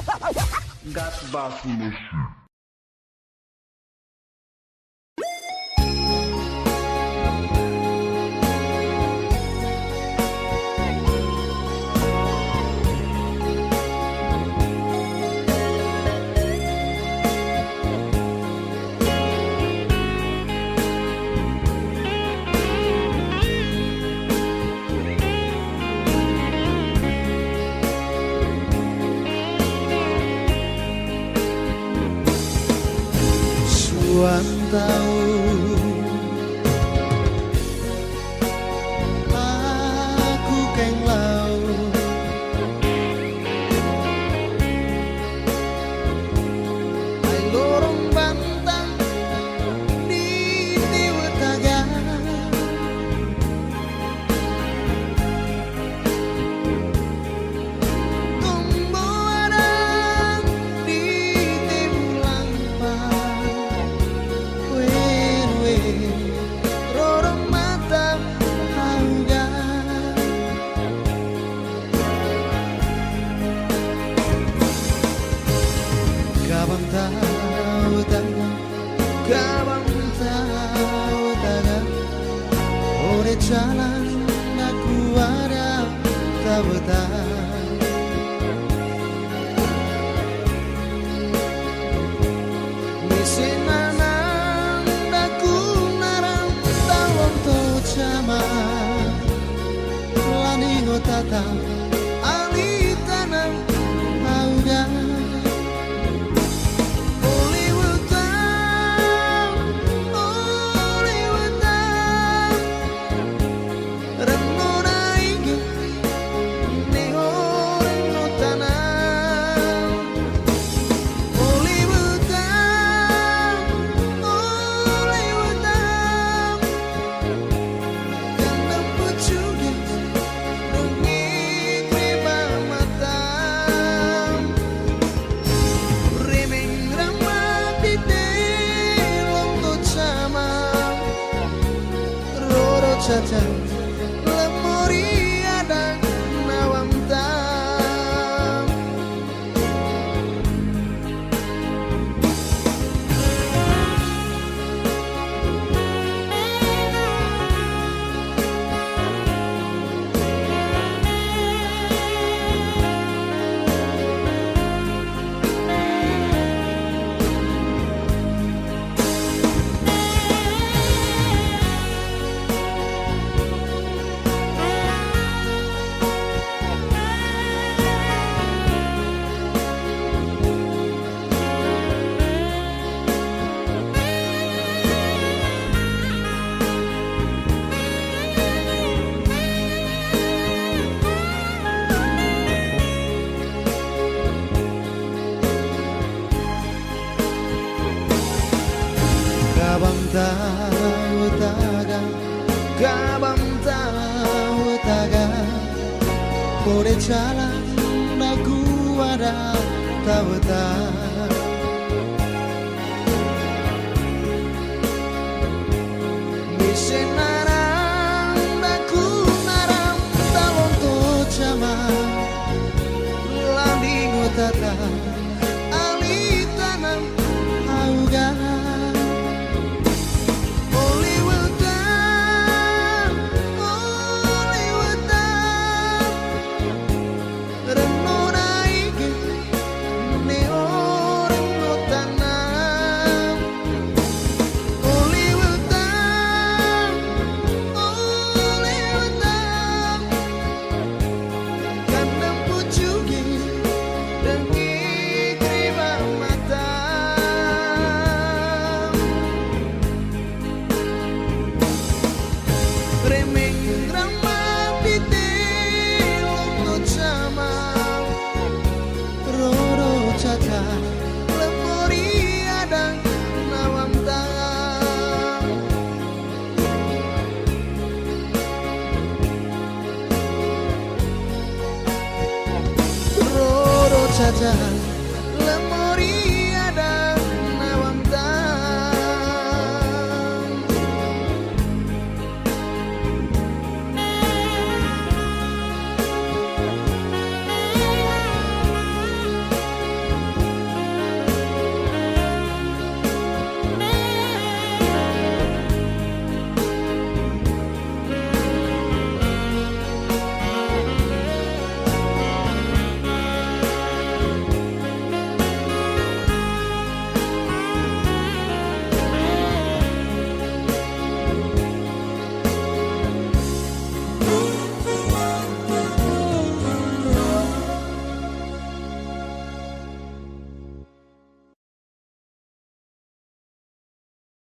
Got bass machine. Tuhan tahu aku keng lau ai lorong bantang di tiwetaga tumbuh ada di tibulang rorong mata hauga kabang tahu taga kabang tahu taga ore jalan aku ada tahu taga tata ali tanam auga caca lemuri ada nawam tam kabang tahu taga kabang tahu taga ore jalan aku ada tahu taga misenarang aku narang talon to jama landing tata ali tanam auga lemuri ada nawam tangan roro caca